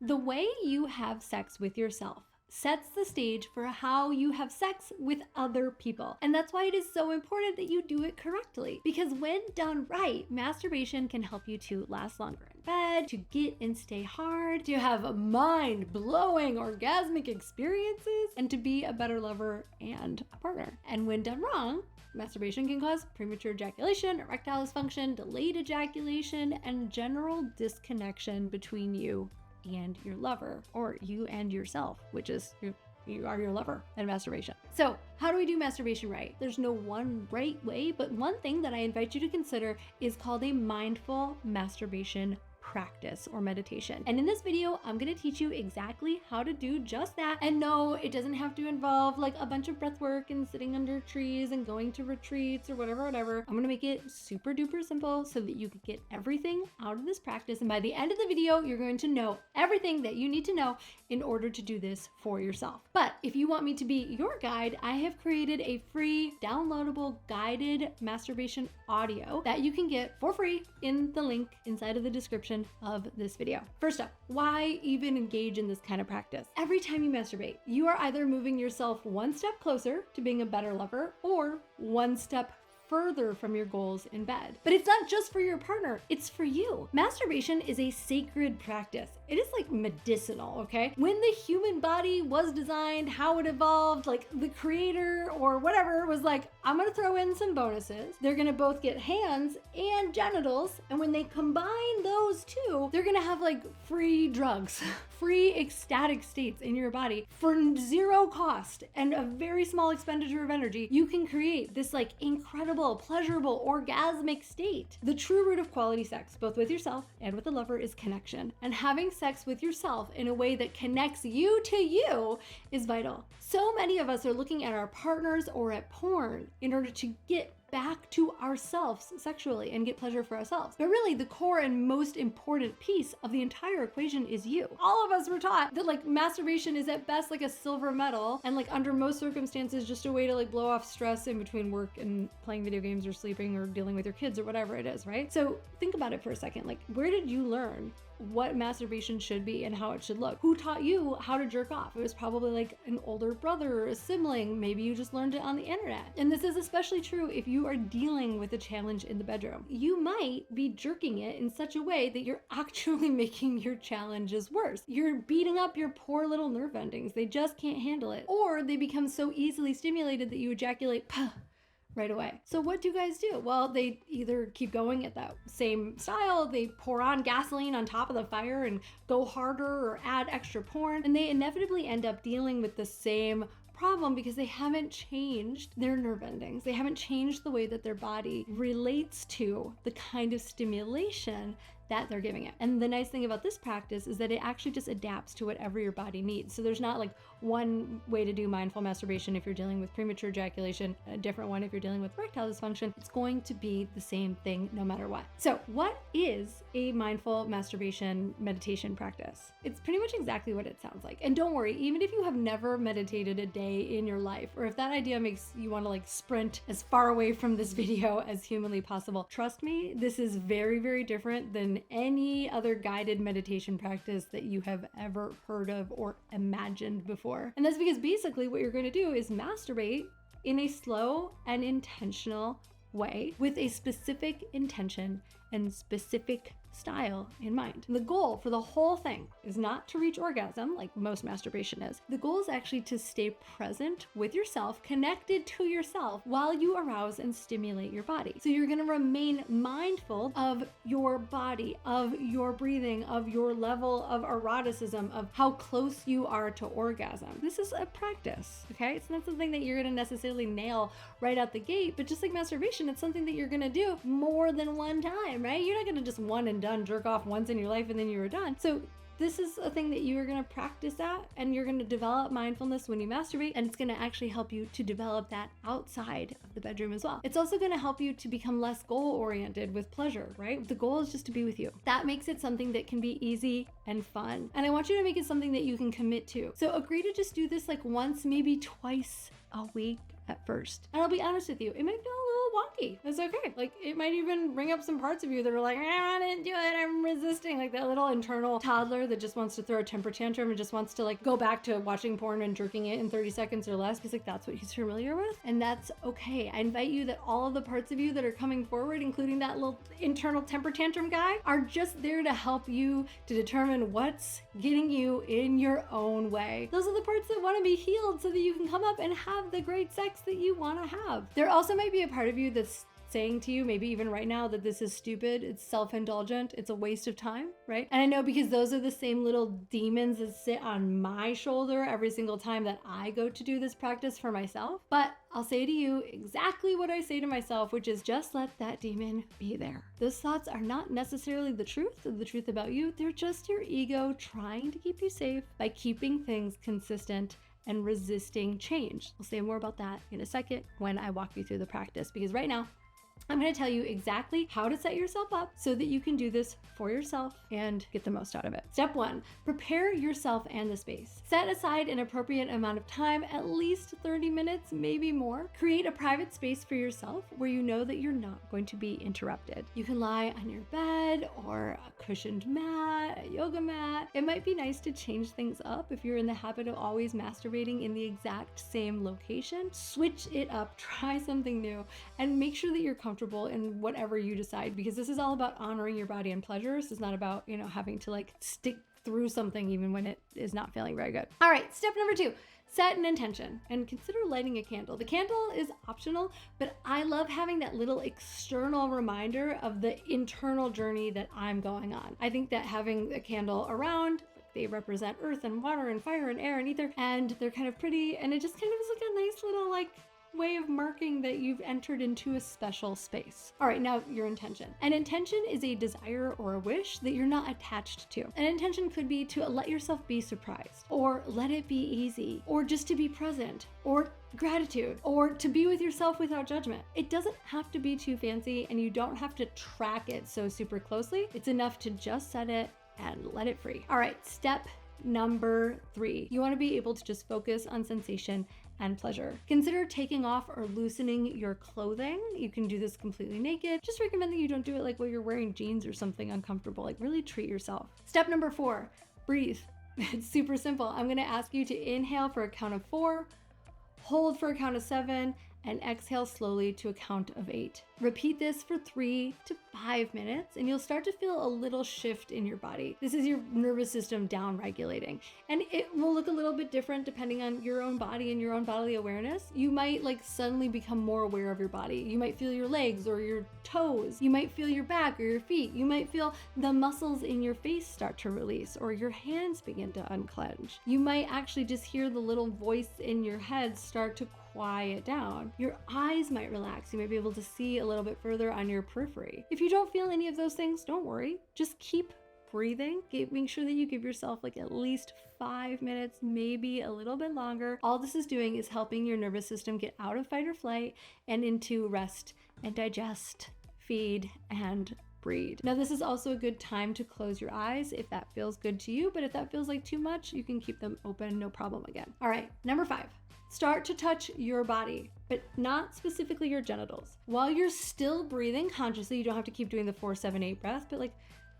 The way you have sex with yourself sets the stage for how you have sex with other people. And that's why it is so important that you do it correctly. Because when done right, masturbation can help you to last longer in bed, to get and stay hard, to have mind-blowing orgasmic experiences, and to be a better lover and a partner. And when done wrong, masturbation can cause premature ejaculation, erectile dysfunction, delayed ejaculation, and general disconnection between you and your lover, or you and yourself, which is you are your lover and masturbation. So how do we do masturbation right? There's no one right way, but one thing that I invite you to consider is called a mindful masturbation practice or meditation. And in this video, I'm gonna teach you exactly how to do just that. And no, it doesn't have to involve like a bunch of breath work and sitting under trees and going to retreats or whatever. I'm gonna make it super duper simple so that you can get everything out of this practice. And by the end of the video, you're going to know everything that you need to know in order to do this for yourself. But if you want me to be your guide, I have created a free downloadable guided masturbation audio that you can get for free in the link inside of the description of this video. First up, why even engage in this kind of practice? Every time you masturbate, you are either moving yourself one step closer to being a better lover or one step further from your goals in bed. But it's not just for your partner, it's for you. Masturbation is a sacred practice. It is like medicinal, okay? When the human body was designed, how it evolved, like the creator or whatever was like, I'm gonna throw in some bonuses. They're gonna both get hands and genitals. And when they combine those two, they're gonna have like free drugs, free ecstatic states in your body for zero cost and a very small expenditure of energy. You can create this like incredible, pleasurable, orgasmic state. The true root of quality sex, both with yourself and with a lover, is connection. And having sex with yourself in a way that connects you to you is vital. So many of us are looking at our partners or at porn in order to get back to ourselves sexually and get pleasure for ourselves. But really, the core and most important piece of the entire equation is you. All of us were taught that like masturbation is at best like a silver medal and like under most circumstances just a way to like blow off stress in between work and playing video games or sleeping or dealing with your kids or whatever it is, right? So think about it for a second. Like, where did you learn what masturbation should be and how it should look? Who taught you how to jerk off? It was probably like an older brother or a sibling. Maybe you just learned it on the internet. And this is especially true if you are dealing with a challenge in the bedroom. You might be jerking it in such a way that you're actually making your challenges worse. You're beating up your poor little nerve endings. They just can't handle it. Or they become so easily stimulated that you ejaculate right away. So what do guys do? Well, they either keep going at that same style, they pour on gasoline on top of the fire and go harder or add extra porn, and they inevitably end up dealing with the same problem because they haven't changed their nerve endings. They haven't changed the way that their body relates to the kind of stimulation that they're giving it. And the nice thing about this practice is that it actually just adapts to whatever your body needs. So there's not like one way to do mindful masturbation if you're dealing with premature ejaculation, a different one if you're dealing with erectile dysfunction. It's going to be the same thing no matter what. So what is a mindful masturbation meditation practice? It's pretty much exactly what it sounds like. And don't worry, even if you have never meditated a day in your life, or if that idea makes you want to like sprint as far away from this video as humanly possible, trust me, this is very, very different than any other guided meditation practice that you have ever heard of or imagined before. And that's because basically what you're going to do is masturbate in a slow and intentional way with a specific intention and specific style in mind. And the goal for the whole thing is not to reach orgasm like most masturbation is. The goal is actually to stay present with yourself, connected to yourself while you arouse and stimulate your body. So you're going to remain mindful of your body, of your breathing, of your level of eroticism, of how close you are to orgasm. This is a practice, okay? It's not something that you're going to necessarily nail right out the gate, but just like masturbation, it's something that you're going to do more than one time, right? You're not going to just one and done jerk off once in your life and then you were done. So this is a thing that you are going to practice at, and you're going to develop mindfulness when you masturbate, and it's going to actually help you to develop that outside of the bedroom as well. It's also going to help you to become less goal-oriented with pleasure, right? The goal is just to be with you. That makes it something that can be easy and fun. And I want you to make it something that you can commit to. So agree to just do this like once, maybe twice a week at first. And I'll be honest with you, it might feel a little wonky. That's okay. Like, it might even bring up some parts of you that are like, I didn't do it, I'm resisting. Like that little internal toddler that just wants to throw a temper tantrum and just wants to like go back to watching porn and jerking it in 30 seconds or less, because like that's what he's familiar with. And that's okay. I invite you that all of the parts of you that are coming forward, including that little internal temper tantrum guy, are just there to help you to determine what's getting you in your own way. Those are the parts that want to be healed so that you can come up and have the great sex that you want to have. There also might be a part of you that's saying to you, maybe even right now, that this is stupid, it's self-indulgent, it's a waste of time, right? And I know, because those are the same little demons that sit on my shoulder every single time that I go to do this practice for myself. But I'll say to you exactly what I say to myself, which is just let that demon be there. Those thoughts are not necessarily the truth about you. They're just your ego trying to keep you safe by keeping things consistent and resisting change. I'll say more about that in a second when I walk you through the practice, because right now I'm going to tell you exactly how to set yourself up so that you can do this for yourself and get the most out of it. Step 1, prepare yourself and the space. Set aside an appropriate amount of time, at least 30 minutes, maybe more. Create a private space for yourself where you know that you're not going to be interrupted. You can lie on your bed or a cushioned mat, a yoga mat. It might be nice to change things up if you're in the habit of always masturbating in the exact same location. Switch it up, try something new, and make sure that you're comfortable in whatever you decide, because this is all about honoring your body and pleasure. This is not about, having to like stick through something even when it is not feeling very good. All right, step number 2, set an intention and consider lighting a candle. The candle is optional, but I love having that little external reminder of the internal journey that I'm going on. I think that having a candle around, they represent earth and water and fire and air and ether, and they're kind of pretty, and it just kind of is like a nice little like way of marking that you've entered into a special space. All right, now your intention. An intention is a desire or a wish that you're not attached to. An intention could be to let yourself be surprised, or let it be easy, or just to be present, or gratitude, or to be with yourself without judgment. It doesn't have to be too fancy, and you don't have to track it so super closely. It's enough to just set it and let it free. All right, step number 3. You want to be able to just focus on sensation and pleasure. Consider taking off or loosening your clothing. You can do this completely naked. Just recommend that you don't do it like while you're wearing jeans or something uncomfortable. Like, really treat yourself. Step number 4, breathe. It's super simple. I'm going to ask you to inhale for a count of 4, hold for a count of 7, and exhale slowly to a count of 8. Repeat this for 3 to 5 minutes, and you'll start to feel a little shift in your body. This is your nervous system down regulating, and it will look a little bit different depending on your own body and your own bodily awareness. You might like suddenly become more aware of your body. You might feel your legs or your toes. You might feel your back or your feet. You might feel the muscles in your face start to release, or your hands begin to unclench. You might actually just hear the little voice in your head start to quiet down. Your eyes might relax. You might be able to see a little bit further on your periphery. If you don't feel any of those things, don't worry. Just keep breathing. Make sure that you give yourself like at least 5 minutes, maybe a little bit longer. All this is doing is helping your nervous system get out of fight or flight and into rest and digest, feed, and breathe. Now, this is also a good time to close your eyes if that feels good to you, but if that feels like too much, you can keep them open, no problem again. All right, number 5. Start to touch your body, but not specifically your genitals. While you're still breathing consciously, you don't have to keep doing the 4-7-8 breath, but like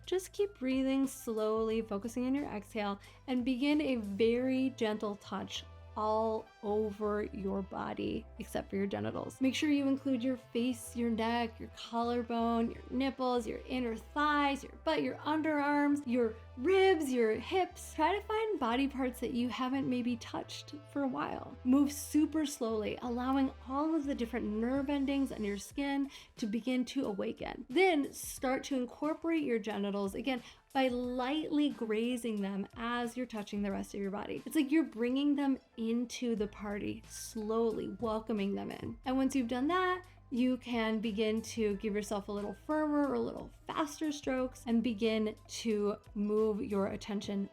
just keep breathing slowly, focusing on your exhale, and begin a very gentle touch all over your body except for your genitals. Make sure you include your face, your neck, your collarbone, your nipples, your inner thighs, your butt, your underarms, your ribs, your hips. Try to find body parts that you haven't maybe touched for a while. Move super slowly, allowing all of the different nerve endings on your skin to begin to awaken. Then start to incorporate your genitals again by lightly grazing them as you're touching the rest of your body. It's like you're bringing them into the party, slowly welcoming them in. And once you've done that, you can begin to give yourself a little firmer or a little faster strokes and begin to move your attention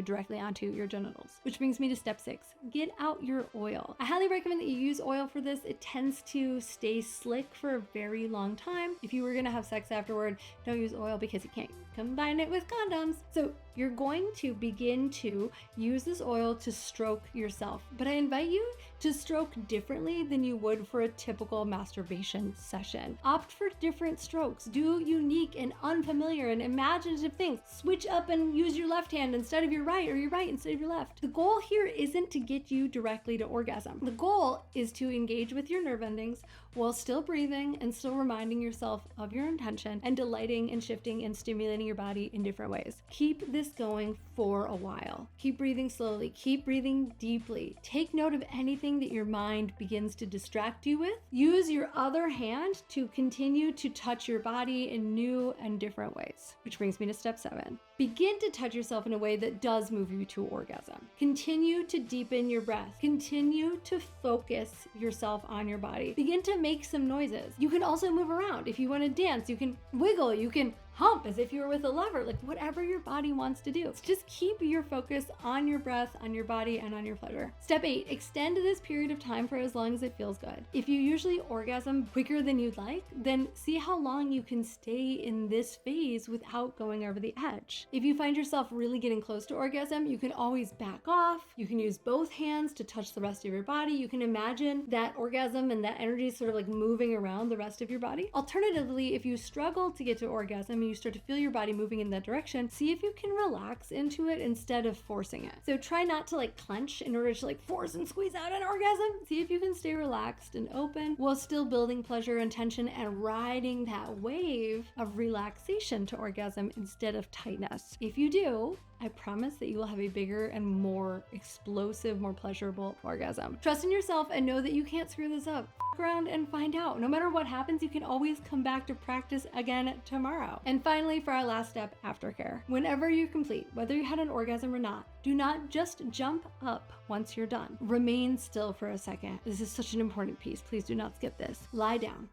directly onto your genitals. Which brings me to step 6, get out your oil. I highly recommend that you use oil for this. It tends to stay slick for a very long time. If you were gonna have sex afterward, don't use oil because you can't combine it with condoms. So you're going to begin to use this oil to stroke yourself. But I invite you to stroke differently than you would for a typical masturbation session. Opt for different strokes. Do unique and unfamiliar and imaginative things. Switch up and use your left hand instead of your right, or your right instead of your left. The goal here isn't to get you directly to orgasm. The goal is to engage with your nerve endings while still breathing and still reminding yourself of your intention and delighting and shifting and stimulating your body in different ways. Keep this going for a while. Keep breathing slowly. Keep breathing deeply. Take note of anything that your mind begins to distract you with. Use your other hand to continue to touch your body in new and different ways. Which brings me to step 7. Begin to touch yourself in a way that does move you to orgasm. Continue to deepen your breath. Continue to focus yourself on your body. Begin to make some noises. You can also move around. If you want to dance, you can wiggle, you can hump as if you were with a lover, like whatever your body wants to do. So just keep your focus on your breath, on your body, and on your pleasure. Step 8, extend this period of time for as long as it feels good. If you usually orgasm quicker than you'd like, then see how long you can stay in this phase without going over the edge. If you find yourself really getting close to orgasm, you can always back off. You can use both hands to touch the rest of your body. You can imagine that orgasm and that energy sort of like moving around the rest of your body. Alternatively, if you struggle to get to orgasm, you start to feel your body moving in that direction, see if you can relax into it instead of forcing it. So try not to like clench in order to like force and squeeze out an orgasm. See if you can stay relaxed and open while still building pleasure and tension and riding that wave of relaxation to orgasm instead of tightness. If you do, I promise that you will have a bigger and more explosive, more pleasurable orgasm. Trust in yourself and know that you can't screw this up. F around and find out. No matter what happens, you can always come back to practice again tomorrow. And finally, for our last step, aftercare. Whenever you complete, whether you had an orgasm or not, do not just jump up once you're done. Remain still for a second. This is such an important piece. Please do not skip this. Lie down.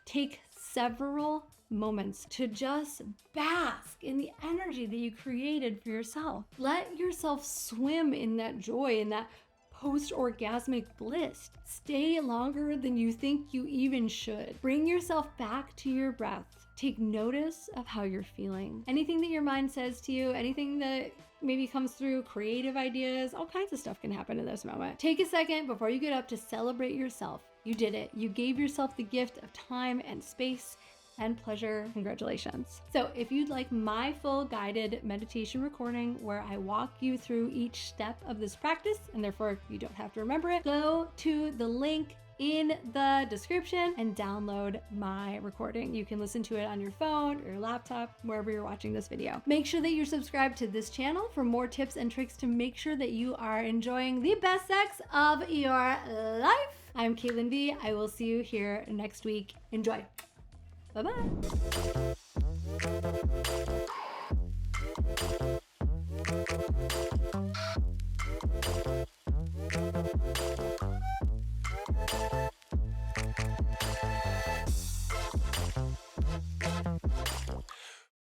Take several moments to just bask in the energy that you created for yourself. Let yourself swim in that joy, in that post-orgasmic bliss. Stay longer than you think you even should. Bring yourself back to your breath. Take notice of how you're feeling. Anything that your mind says to you, anything that maybe comes through, creative ideas, all kinds of stuff can happen in this moment. Take a second before you get up to celebrate yourself. You did it. You gave yourself the gift of time and space and pleasure. Congratulations. So if you'd like my full guided meditation recording where I walk you through each step of this practice, and therefore you don't have to remember it, go to the link in the description and download my recording. You can listen to it on your phone or your laptop, wherever you're watching this video. Make sure that you're subscribed to this channel for more tips and tricks to make sure that you are enjoying the best sex of your life. I'm Caitlin V. I will see you here next week. Enjoy. Bye-bye.